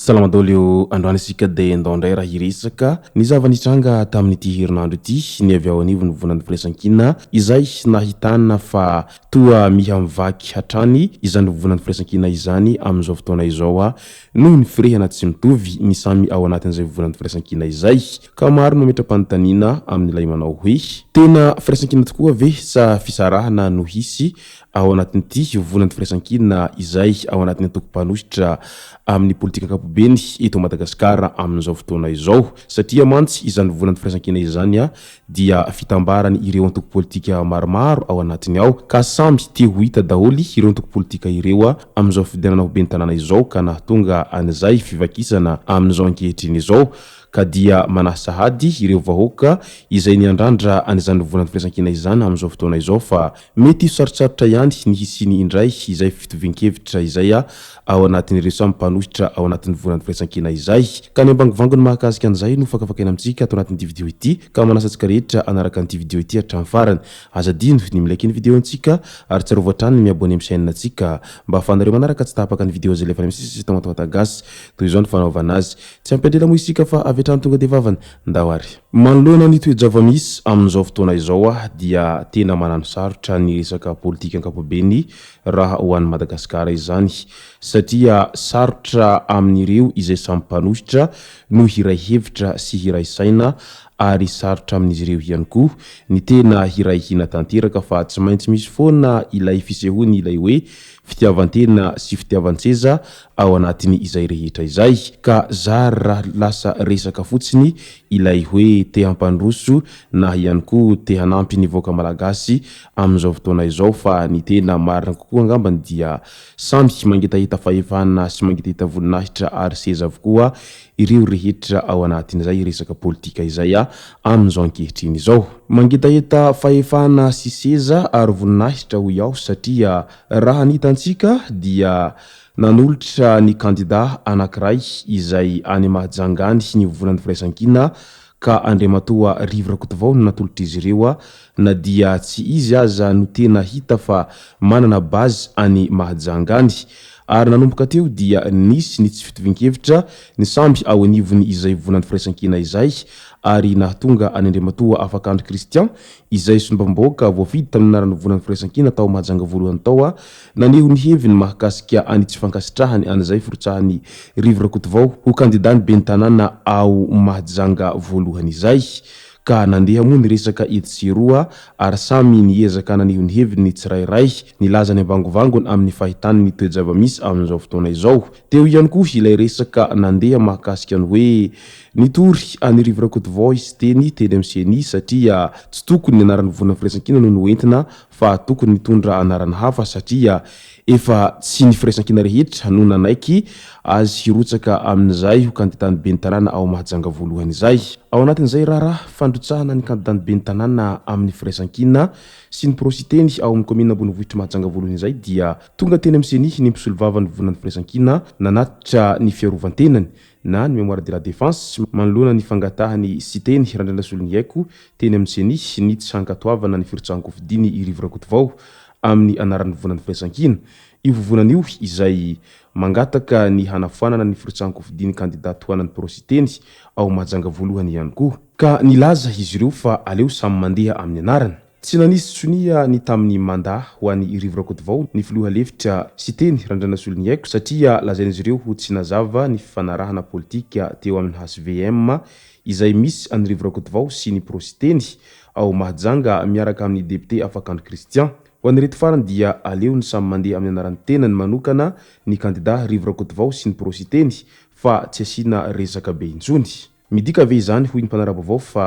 Salamadolio androany isika dia ndondray raha iresaka ny zava-nitranga tamin'ity herinandro ity ny avy ao anivony vonan'ny firaisankina izay nahitana fa toa mihamivaky hatrany izany vonan'ny firaisankina izany amin'izao fotoana izao noho ny firehana tsy mitovy ny samy ao anatin'izay vonan'ny firaisankina izay ka maro no metra-panontaniana amin'ilay manao hoe tena firaisankina tokoa ve sa fisarahana no hisy ao anatin'ity vonan'ny firaisankina izay ao anatin'ny antoko-panositra amin'ny politika ankapobeny eto Madagasikara amin'izao fotoana izao satria mantsy izany vonan'ny firaisankina izany dia fitambarany ireo antoko politika maromaro ao anatiny ao ka samby te ho hita daholy ireo antoko politika ireo amin'izao fifidianana ho ben'ny tanàna izao ka nahatonga an'izay fivakisana amin'izao ankehitriny izao ka dia manasahady ireo vahoaka izay niandrandra an'izany vonan'ny firaisankina izany amin'izao fotoana izao fa mety sarotsarotra ihany ny hisiny indray izay fitovian-kevitra izay ao anatin'ireo samy mpanositra ao anatin'ny vonan'ny firaisankina izay ka ny ambangovango mahakasika an'izay no fakafakaina amintsika ato anatin'ity video ity ka manasantsika rehetra anaraka an'ity video ity hatramin'ny farany azadino ny milaiky ny video antsika ary tsarovy hatrany ny miabone amin'ny chaîne antsika mba ahafahanareo manaraka tsy tapaka ny video zay lefa misy tamatagazy toy izao ny fanaovana azy tsy ampendrela moa isika fa avy tonga de vavany ndawary manoloana ny toe-java-misy amin'izao fotoana izao dia tena manano sarotra ny resaka politika ankapobeny raha ho an'ny Madagasikara izany satria sarotra amin'ireo izay samy mpanositra no hiray hevitra sy hiray saina ary sarotra amin'izy ireo ihany koa ny tena hiray hina tanteraka fa tsy maintsy misy foana ilay fisehony ilay hoe fitiavantena sy fitiavantseza ao anatiny izay rehetra izay ka zary raha lasa resaka fotsiny ilay hoe te hampandroso na ihany koa te hanampy ny voaka malagasy amin'izao fotoana izao fa ny tena marina kokoa angambany dia samby mangetahita fahefana sy mangetahita voninahitra ary seza avokoa ireo rehetra ao anatin'izay resaka politika izay amin'izao ankehitriny izao mangetahita fahefana sy seza ary voninahitra ho iaho satria raha nitantsika dia nanolotra ny kandida anankiray izay any Mahajangany ny vonan'ny firaisankina ka andriamatoa Rivo Rakotovao no natolotra izy ireo na dia tsy izy aza no tena hita fa manana bazy any Mahajangany ary nanomboka teo dia nisy ny tsy fitovian-kevitra ny samby ao anivony izay vonan'ny firaisankina izay ary nahatonga any andriamatoa Afakandro Christian izay sombamboaka voafidy tamin'ny anaran'ny vonan'ny firaisankina tao Mahajanga voalohany tao naneho ny heviny mahakasika any tsy fankasitrahany an'izay firotsahany Rivo Rakotovao ho kandidany ben'ny tanàna ao Mahajanga voalohany izay ka nandeha moa ny resaka etsiroa ary samy niezaka naneho ny heviny ny tsirairay nilaza ny ambangovango amin'ny fahitany ny toe-java-misy amin'izao fotoana izao teo ihany koa ilay resaka nandeha mahakasika ny hoe nitory any Rivo Rakotovao izy teny amin'ny satria tsy tokony ny anaran'ny vonan'ny firaisankina no noentina fa tokony nitondra anarana hafa satria efa tsy ny firaisankina rehetra no nanaiky azy hirotsaka amin'izay ho kandidany ben'ny tanàna ao Mahajanga voalohany izay ao anatin'izay raha fandrotsahana ny kandidany ben'ny tanàna amin'ny firaisankina sy ny prositeny ao amin'ny komina Ambonivohitra Mahajanga voalohany izay dia tonga teny amin'ny ny mpisolo vavany vonan'ny firaisankina nanatitra ny fiarovan-tenany na ny mémoire de la défense manoloana ny fangatahany sy teny randrandasolony haiko teny amin'ny ny tsy hankatoavana ny firotsahan-kofidiny i Rivo Rakotovao amin'ny anaran'ny vonan'ny firaisankina io vovonana io izay mangataka ny hanafoanana ny firotsahan-kofidiny kandidato ho anan'ny prositeny ao Mahajanga voalohany ihany koa ka nilaza izy ireo fa aleo samy mandeha amin'ny anarany tsy nanisy tsonia ny tamin'ny manda ho an'ny Rivo Rakotovao ny filoha lefitra sy teny randrandasolony haiko satria lazain'izy ireo ho tsy nazava ny fifanarahana politika teo amin'ny HVM izay misy an'ny Rivo Rakotovao sy ny prositeny ao Mahajanga miaraka amin'ny député Afakandro Christian ho an'ny reto farany dia aleo ny samy mandeha amin'ny anaran'ny tenany manokana ny kandida Rivo Rakotovao sy ny prositeny fa tsy asiana resaka be intsony midika ve izany hoy ny mpanarabavao fa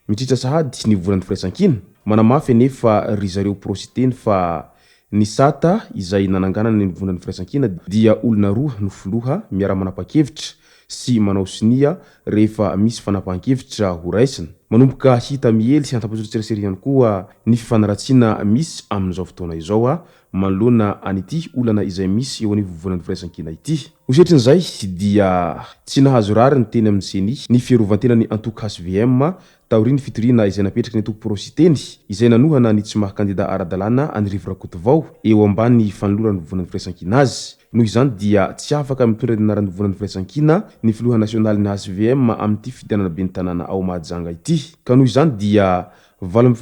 mitritra sahady ny vonan'ny firaisankina manamafy nefa ry zareo prositeny fa ny sata izay nananganana ny vonan'ny firaisankina dia olona roa no filoha miara-manapa-kevitra sy manao sinia rehefa misy fanapahan-kevitra ho raisina. Manomboka hita miely sy antapazotsiraseri ihany koa ny fifanaratsiana misy amin'izao fotoana izao manoloana an'ity olana izay misy eo anivovonan'ny firaisan-kina ity. Hosetrin'izay dia tsy nahazo rary ny teny amin'ny seni ny fierovantenany antoky HVM taoriny fitoriana izay napetraky ny antoko prositeny izay nanohana ny tsy maha-kandida ara-dalàna any Rivorakotovao eo ambany fanolorany vovonan'ny firaisan-kina azy. Noho izany dia tsy afaka mitondra ny anaran'ny vovonan'ny firaisan-kina ny filoha nasionaly ny HVM amin'ity fidianana ben'ny tanàna ao Mahajanga ity. Ka noho izany dia 7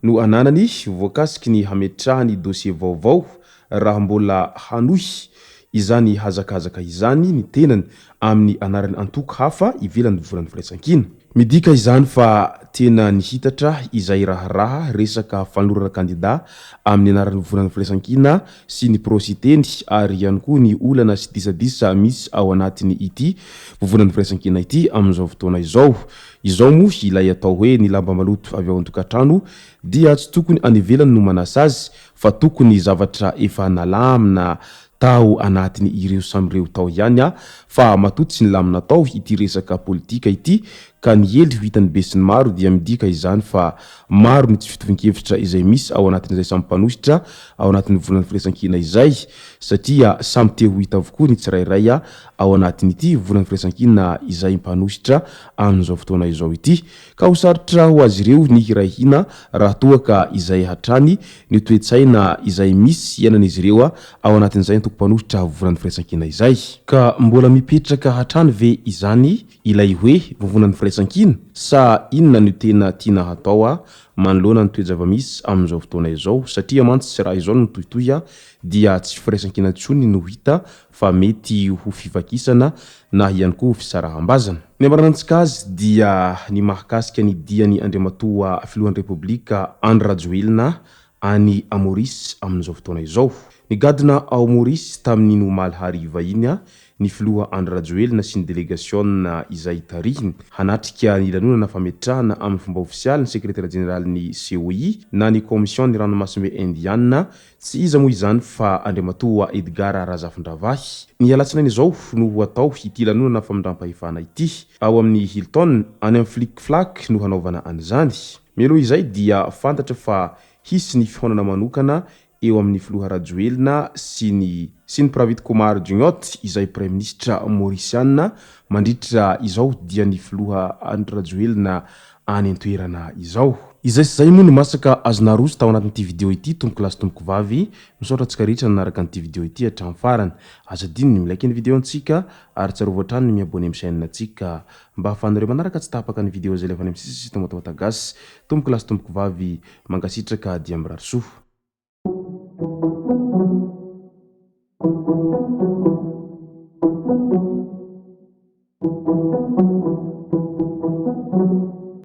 no ananany voakasiky ny hametrahany dosie vaovao raha mbola hanohy izany hazakazaka izany ny tenany amin'ny anarany antoky hafa ivelan'ny vovonan'ny firaisan-kina. Midika izany fa tena nihitatra izay raharaha resaka fanolorana kandida amin'ny anaran'ny vovonan'ny firaisan-kina sy ny prositeny ary ihany koa ny olana sy disadisa misy ao anatiny ity vovonan'ny firaisan-kina ity amin'izao fotoana izao. Izao moa ilay atao hoe ny lamba maloto avy ao an-tokantrano dia tsy tokony anivelany no manasa azy fa tokony zavatra efa nalamina tao anatiny ireo samyreo tao ihany fa matotsy ny lamina tao ity resaka politika ity ka ny hely ho hitan'ny be sy ny maro dia midika izany fa maro ny tsy fitovinkevitra izay misy ao anatin'izay samy mpanositra ao anatin'ny vovonan'ny firaisan-kina izay satria samy te ho hita avokoa ny tsirairay ao anatin'ity vovonan'ny firaisan-kina izay mpanositra amin'izao fotoana izao ity ka ho sarotra ho azy ireo ny hirahina raha toa ka izay hatrany ny toetsaina izay misy iainan'izy ireo ao anatin'izay antoko mpanositra vovonan'ny firaisan-kina izay. Ka mbola mipetraka hatrany ve izany ilay hoe vovonan'ny firaisan-kina sa inona no tena tiana hatao manoloana ny toe-java-misy amin'izao fotoana izao satria mantsy raha izao no tohitohy dia tsy firaisan-kina ntsony no hita fa mety ho fivakisana na ihany koa fisaraham-bazana. Ny amaranantsika azy dia ny mahakasika ny diany Andriamatoa filohan'ny Repoblika Andry Rajoelina any Amorisy amin'izao fotoana izao. Ny gadina ao Amorisy tamin'ny omaly hariva iny ny filoha Andry Rajoelina sy ny delegasiona izay tarihiny hanatrika ny lanonana fametrahana amin'ny fomba ofisialy ny sekretara jeneraly COI na ny komision ny ranomasimbe indiana tsy iza moa izany fa Andriamatoa Edgar Razafindravahy. Ny alatsinainy izao no ho atao ity lanonana famindram-pahefana ity ao amin'ny Hilton any amin'ny Flic Flac no hanaovana an'izany. Mialoha izay dia fantatra fa hisy ny fihonana manokana eo amin'ny filoha Rajoelina sy ny Pravidy Komary Juniot izay Premier Ministra Mauritiana mandritra izao dia ny filoha Andry Rajoelina any an-toerana izao. Izay sy zay moa no masaka azona roso tao anatin'ity video ity tompoko lasy tompoko vavy misaotra antsika rehetra nanaraka an'ity video ity hatramin'ny farany. Aza diny ny milaiky ny video antsika ary tsarovy hatrany ny miabone amin'ny chaîne antsika mba ahafahanareo manaraka tsy tapaka ny video izay lefany amin'ny sisy tomatomata gasy. Tompoko lasy tompoko vavy mangasitraka dia mirary soa.